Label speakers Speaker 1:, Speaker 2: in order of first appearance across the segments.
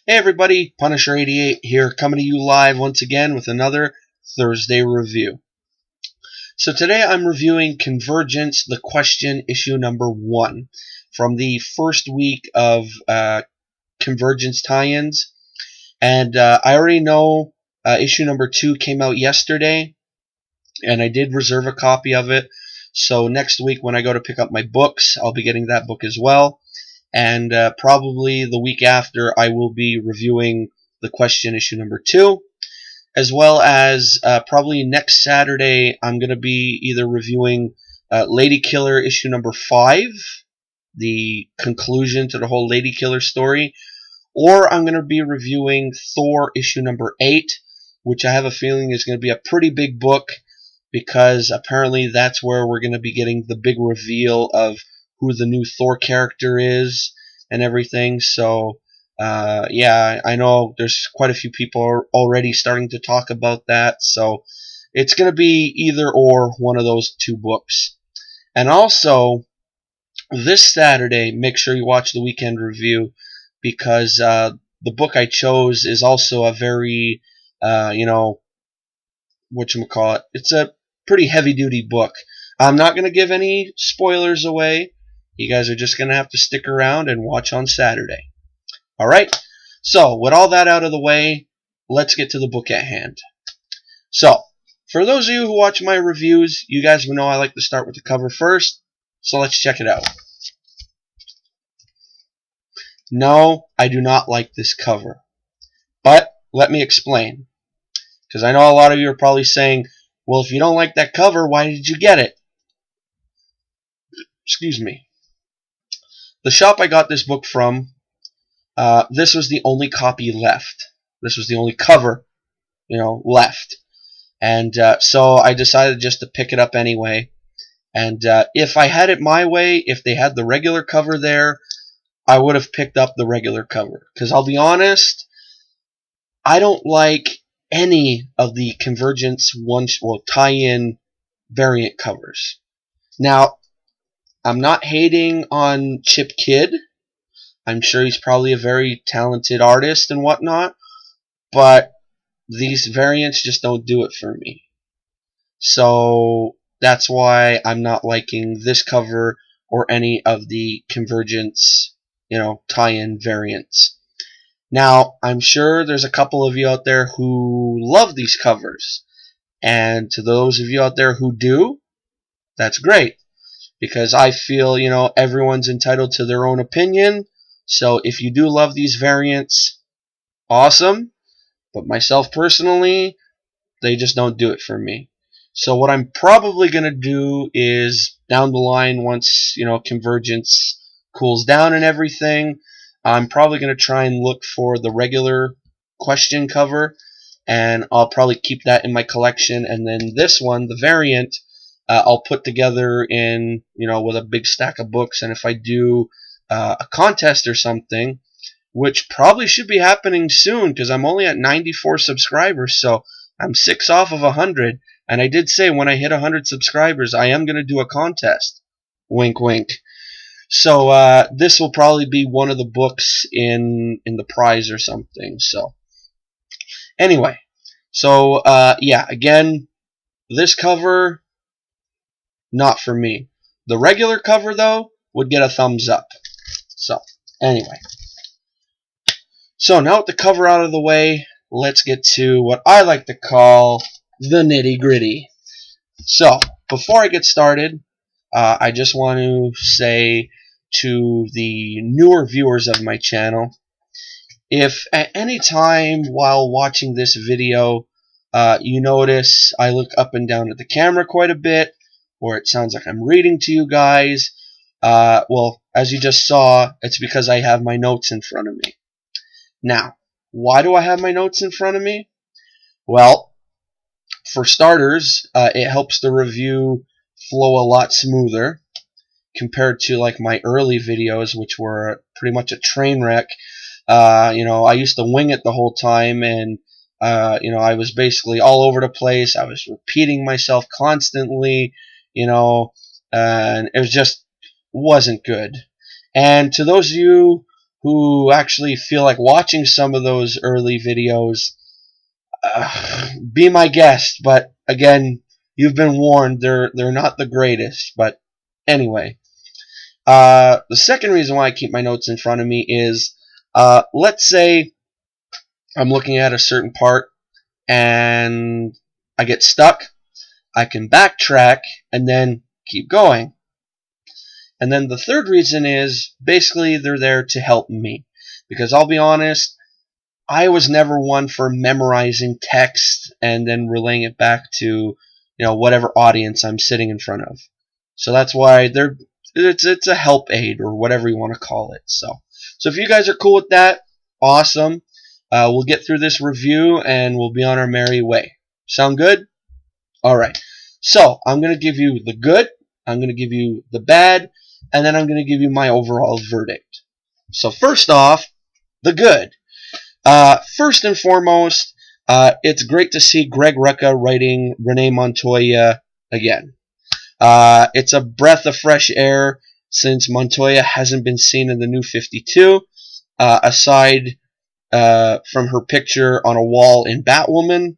Speaker 1: Hey everybody, Punisher88 here, coming to you live once again with another Thursday review. So today I'm reviewing Convergence, the Question, issue number 1, from the first week of Convergence tie-ins. And I already know issue number 2 came out yesterday, and I did reserve a copy of it. So next week when I go to pick up my books, I'll be getting that book as well. And probably the week after, I will be reviewing The Question issue number 2, as well as probably next Saturday, I'm going to be either reviewing Lady Killer issue number 5, the conclusion to the whole Lady Killer story, or I'm going to be reviewing Thor issue number 8, which I have a feeling is going to be a pretty big book, because apparently that's where we're going to be getting the big reveal of who the new Thor character is and everything. So yeah, I know there's quite a few people already starting to talk about that, so it's going to be either or one of those two books. And also, this Saturday, make sure you watch the weekend review, because the book I chose is also a very, whatchamacallit, it's a pretty heavy-duty book. I'm not going to give any spoilers away. You guys are just going to have to stick around and watch on Saturday. Alright, so with all that out of the way, let's get to the book at hand. So, for those of you who watch my reviews, you guys know I like to start with the cover first, so let's check it out. No, I do not like this cover. But, let me explain. Because I know a lot of you are probably saying, well, if you don't like that cover, why did you get it? Excuse me. The shop I got this book from, this was the only copy left. This was the only cover, left. And so I decided just to pick it up anyway. And if I had it my way, if they had the regular cover there, I would have picked up the regular cover. Because I'll be honest, I don't like any of the Convergence tie-in variant covers. Now, I'm not hating on Chip Kidd. I'm sure he's probably a very talented artist and whatnot, but these variants just don't do it for me. So that's why I'm not liking this cover or any of the Convergence, tie-in variants. Now, I'm sure there's a couple of you out there who love these covers, and to those of you out there who do, that's great, because I feel, everyone's entitled to their own opinion. So if you do love these variants, awesome. But myself personally, they just don't do it for me. So what I'm probably going to do is, down the line, once, Convergence cools down and everything, I'm probably going to try and look for the regular Question cover, and I'll probably keep that in my collection. And then this one, the variant, I'll put together in, with a big stack of books. And if I do a contest or something, which probably should be happening soon, because I'm only at 94 subscribers, so I'm 6 off of 100. And I did say when I hit 100 subscribers, I am going to do a contest. Wink, wink. So this will probably be one of the books in the prize or something. So anyway, so yeah, again, this cover, not for me. The regular cover, though, would get a thumbs up. So anyway, so now with the cover out of the way, let's get to what I like to call the nitty-gritty. So before I get started, I just want to say to the newer viewers of my channel, if at any time while watching this video you notice I look up and down at the camera quite a bit, or it sounds like I'm reading to you guys, well, as you just saw, it's because I have my notes in front of me. Now, why do I have my notes in front of me? Well, for starters, it helps the review flow a lot smoother compared to like my early videos, which were pretty much a train wreck. I used to wing it the whole time, and I was basically all over the place. I was repeating myself constantly, and it was just wasn't good. And to those of you who actually feel like watching some of those early videos, be my guest. But again, you've been warned. They're not the greatest. But anyway, the second reason why I keep my notes in front of me is, let's say I'm looking at a certain part and I get stuck. I can backtrack and then keep going. And then the third reason is basically they're there to help me. Because I'll be honest, I was never one for memorizing text and then relaying it back to, whatever audience I'm sitting in front of. So that's why it's a help aid, or whatever you want to call it. So if you guys are cool with that, awesome. We'll get through this review and we'll be on our merry way. Sound good? Alright. So I'm going to give you the good, I'm going to give you the bad, and then I'm going to give you my overall verdict. So first off, the good. First and foremost, it's great to see Greg Rucka writing Renee Montoya again. It's a breath of fresh air since Montoya hasn't been seen in the New 52, aside from her picture on a wall in Batwoman,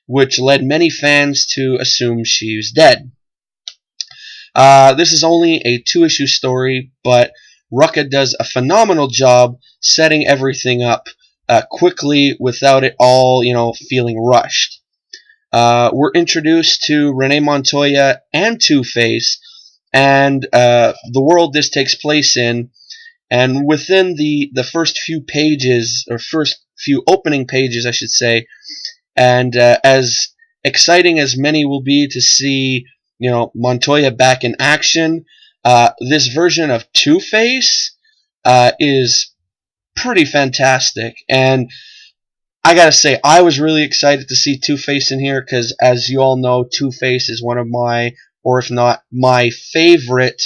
Speaker 1: which led many fans to assume she's dead. This is only a 2-issue story, but Rucka does a phenomenal job setting everything up quickly without it all, feeling rushed. We're introduced to Renee Montoya and Two-Face and the world this takes place in, and within the first few pages, or first few opening pages, I should say, and as exciting as many will be to see, Montoya back in action, this version of Two-Face is pretty fantastic. And I gotta say, I was really excited to see Two-Face in here because, as you all know, Two-Face is one of my, or if not my favorite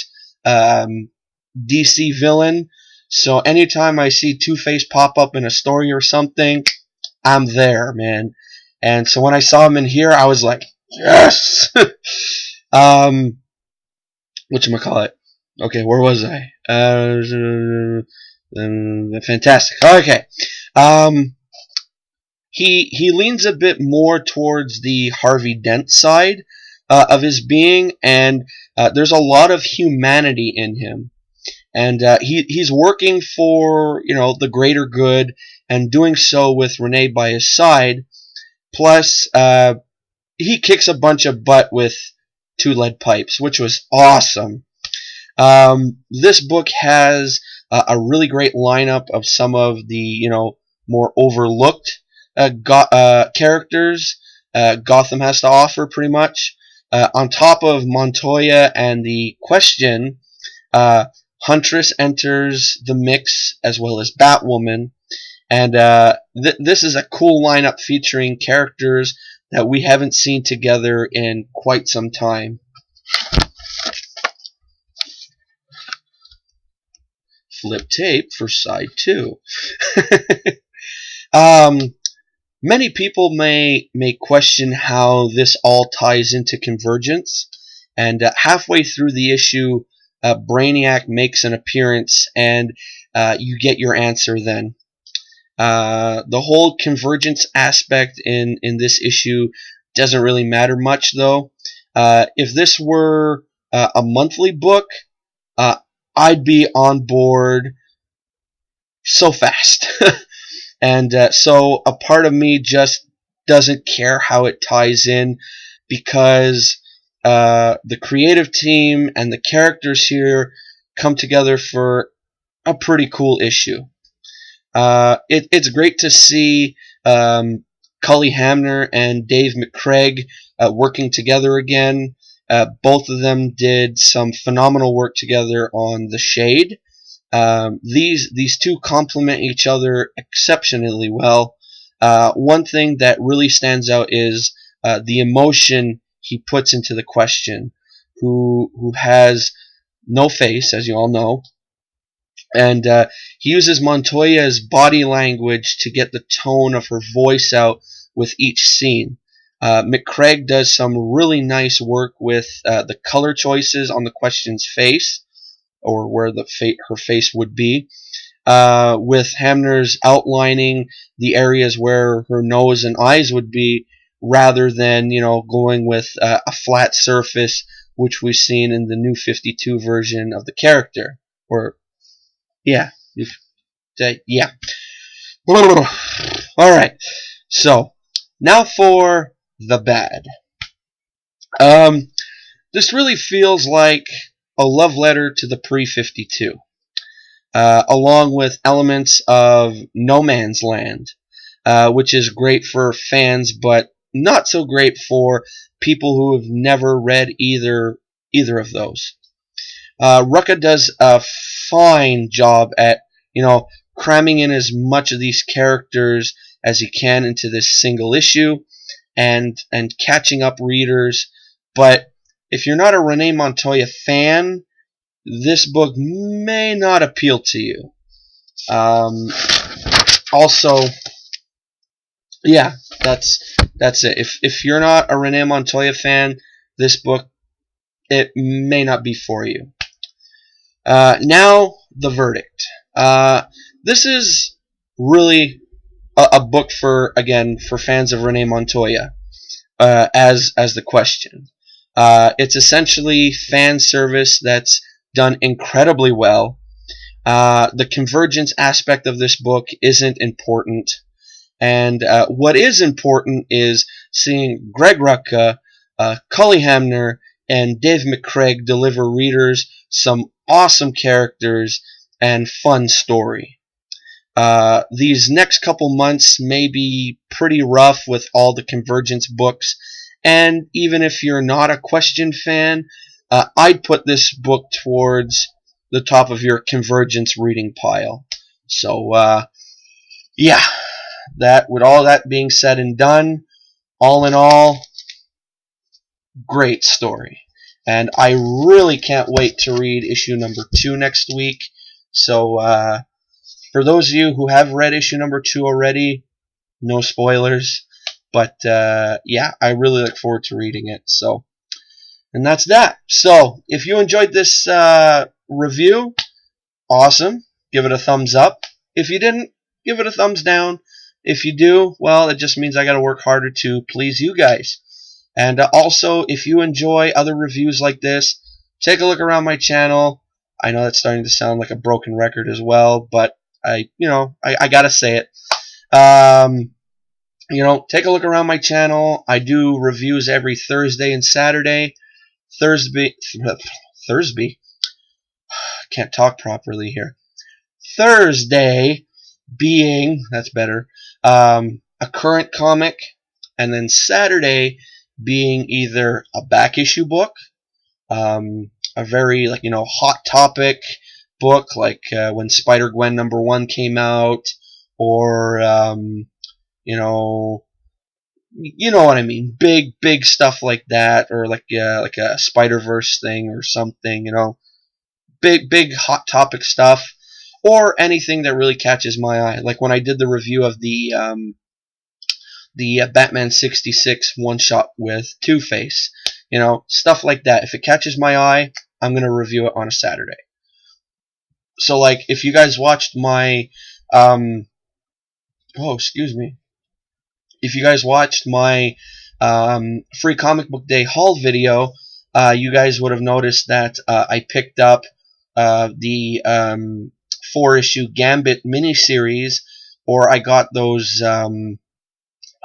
Speaker 1: DC villain. So anytime I see Two-Face pop up in a story or something, I'm there, man. And so when I saw him in here, I was like, yes! Whatchamacallit? Okay, where was I? Fantastic. Okay. He leans a bit more towards the Harvey Dent side of his being, and there's a lot of humanity in him. And he's working for, the greater good, and doing so with Renee by his side. Plus, he kicks a bunch of butt with 2 lead pipes, which was awesome. This book has a really great lineup of some of the, more overlooked characters Gotham has to offer, pretty much. On top of Montoya and the Question, Huntress enters the mix, as well as Batwoman. And this is a cool lineup featuring characters that we haven't seen together in quite some time. Flip tape for side 2. Many people may question how this all ties into Convergence, and halfway through the issue, Brainiac makes an appearance, and you get your answer then. The whole Convergence aspect in this issue doesn't really matter much, though. If this were a monthly book, I'd be on board so fast. And so a part of me just doesn't care how it ties in, because the creative team and the characters here come together for a pretty cool issue. It's great to see Cully Hamner and Dave McCraig working together again. Both of them did some phenomenal work together on The Shade. These two complement each other exceptionally well. One thing that really stands out is the emotion he puts into the Question, who has no face, as you all know, and he uses Montoya's body language to get the tone of her voice out with each scene. McCraig does some really nice work with the color choices on the Question's face, or where her face would be. with Hamner's outlining the areas where her nose and eyes would be, rather than, going with a flat surface, which we've seen in the new 52 version of the character. Or, yeah, yeah. Alright, so, now for the bad. This really feels like a love letter to the pre-52, along with elements of No Man's Land, which is great for fans, but not so great for people who have never read either of those. Rucka does a fine job at, cramming in as much of these characters as he can into this single issue, and catching up readers. But if you're not a Renee Montoya fan, this book may not appeal to you. Also, yeah, that's it. If you're not a Renee Montoya fan, this book, it may not be for you. Now, the verdict. This is really a book for fans of Renee Montoya, as the question. It's essentially fan service that's done incredibly well. The convergence aspect of this book isn't important. And what is important is seeing Greg Rucka, Cully Hamner, and Dave McCraig deliver readers some awesome characters and fun story. These next couple months may be pretty rough with all the Convergence books, and even if you're not a Question fan, I'd put this book towards the top of your Convergence reading pile. So, yeah, with all that being said and done, all in all, great story. And I really can't wait to read issue number 2 next week. So, for those of you who have read issue number 2 already, no spoilers. But, yeah, I really look forward to reading it. So, and that's that. So, if you enjoyed this review, awesome. Give it a thumbs up. If you didn't, give it a thumbs down. If you do, well, it just means I got to work harder to please you guys. And also, if you enjoy other reviews like this, take a look around my channel. I know that's starting to sound like a broken record as well, but I gotta say it. Take a look around my channel. I do reviews every Thursday and Saturday. Thursday. Can't talk properly here. Thursday being, that's better, a current comic, and then Saturday being either a back issue book, a very hot topic book like when Spider-Gwen #1 came out, or you know what I mean, big stuff like that, or like a Spider-Verse thing or something, big hot topic stuff, or anything that really catches my eye, like when I did the review of the Batman 66 one-shot with Two-Face, stuff like that. If it catches my eye, I'm going to review it on a Saturday. So, like, if you guys watched my, if you guys watched my free comic book day haul video, you guys would have noticed that I picked up the 4-issue Gambit miniseries, or I got those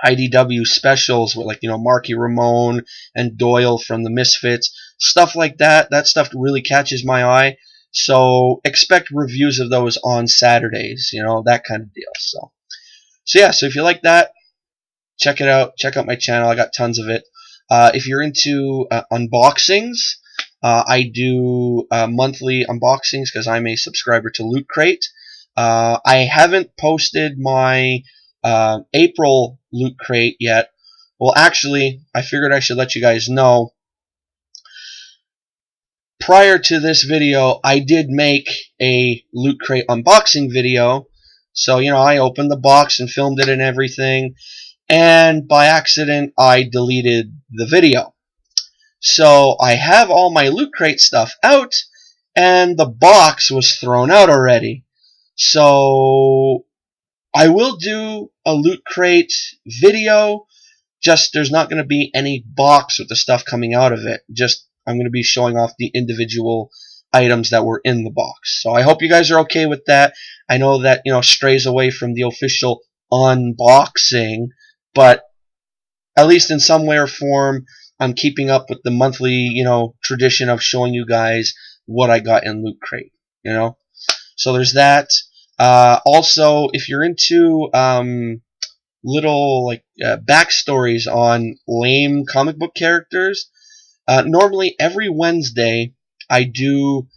Speaker 1: IDW specials with Marky Ramone and Doyle from the Misfits, stuff like that. That stuff really catches my eye. So expect reviews of those on Saturdays, that kind of deal. So yeah, so if you like that, check it out. Check out my channel. I got tons of it. If you're into unboxings, I do monthly unboxings because I'm a subscriber to Loot Crate. I haven't posted my April Loot Crate yet. Well, actually, I figured I should let you guys know. Prior to this video, I did make a Loot Crate unboxing video. So, I opened the box and filmed it and everything. And by accident, I deleted the video. So, I have all my Loot Crate stuff out, and the box was thrown out already. So I will do a Loot Crate video. Just there's not going to be any box with the stuff coming out of it. Just I'm going to be showing off the individual items that were in the box. So I hope you guys are okay with that. I know that, strays away from the official unboxing, but at least in some way or form, I'm keeping up with the monthly, tradition of showing you guys what I got in Loot Crate. So there's that. Also, if you're into little backstories on lame comic book characters, normally every Wednesday I do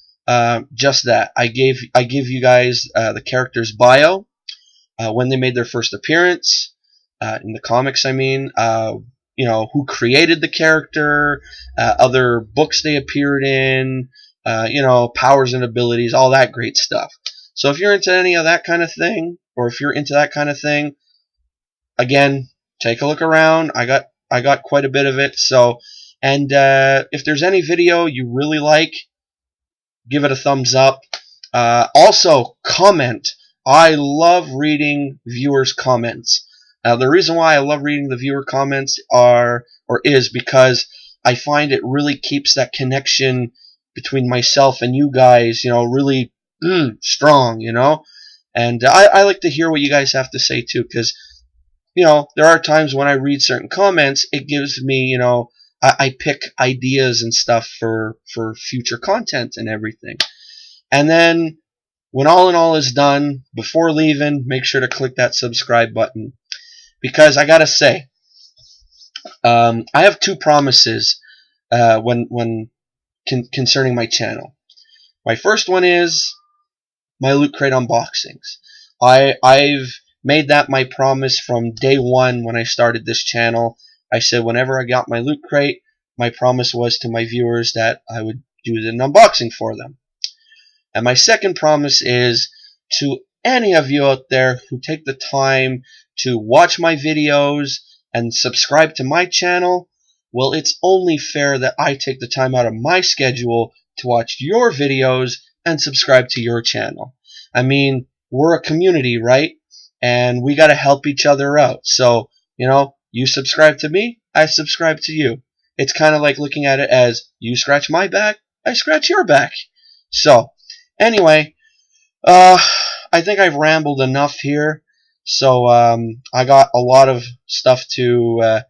Speaker 1: just that. I give you guys the character's bio, when they made their first appearance in the comics. I mean, who created the character, other books they appeared in, powers and abilities, all that great stuff. So if you're into any of that kind of thing, or if you're into that kind of thing, again, take a look around. I got quite a bit of it. So, and if there's any video you really like, give it a thumbs up. Also, comment. I love reading viewers' comments. The reason why I love reading the viewer comments is because I find it really keeps that connection between myself and you guys, really strong, And I like to hear what you guys have to say too, because there are times when I read certain comments, it gives me, I pick ideas and stuff for future content and everything. And then when all in all is done, before leaving, make sure to click that subscribe button, because I gotta say, I have two promises concerning my channel. My first one is my Loot Crate unboxings. I've made that my promise from day one when I started this channel. I said whenever I got my Loot Crate, my promise was to my viewers that I would do an unboxing for them. And my second promise is to any of you out there who take the time to watch my videos and subscribe to my channel, well, it's only fair that I take the time out of my schedule to watch your videos and subscribe to your channel. I mean, we're a community, right? And we got to help each other out. So, you subscribe to me, I subscribe to you. It's kind of like looking at it as you scratch my back, I scratch your back. So, anyway, I think I've rambled enough here. So, I got a lot of stuff to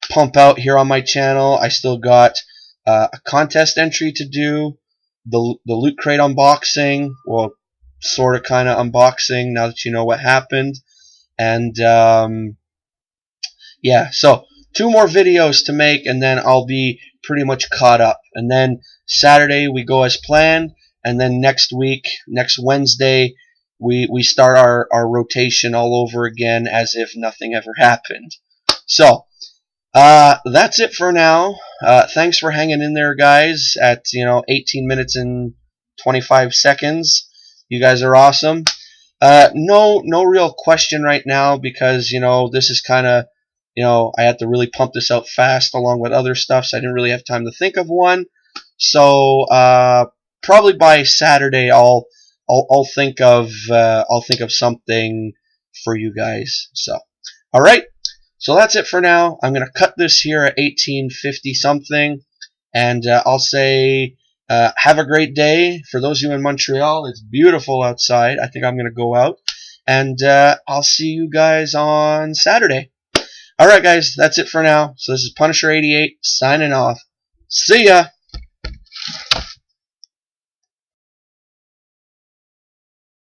Speaker 1: pump out here on my channel. I still got a contest entry to do, the Loot Crate unboxing, well, sort of kind of unboxing now that you know what happened. And yeah, so 2 more videos to make, and then I'll be pretty much caught up. And then Saturday we go as planned, and then next Wednesday, we start our rotation all over again as if nothing ever happened. So that's it for now. Thanks for hanging in there, guys, at 18 minutes and 25 seconds. You guys are awesome. No real question right now, because this is kind of, I had to really pump this out fast along with other stuff, so I didn't really have time to think of one. So probably by Saturday I'll think of something for you guys. So all right, so that's it for now. I'm gonna cut this here at 18:50 something, and I'll say have a great day. For those of you in Montreal, it's beautiful outside. I think I'm gonna go out, and I'll see you guys on Saturday. Alright guys, that's it for now. So this is Punisher 88 signing off. See ya!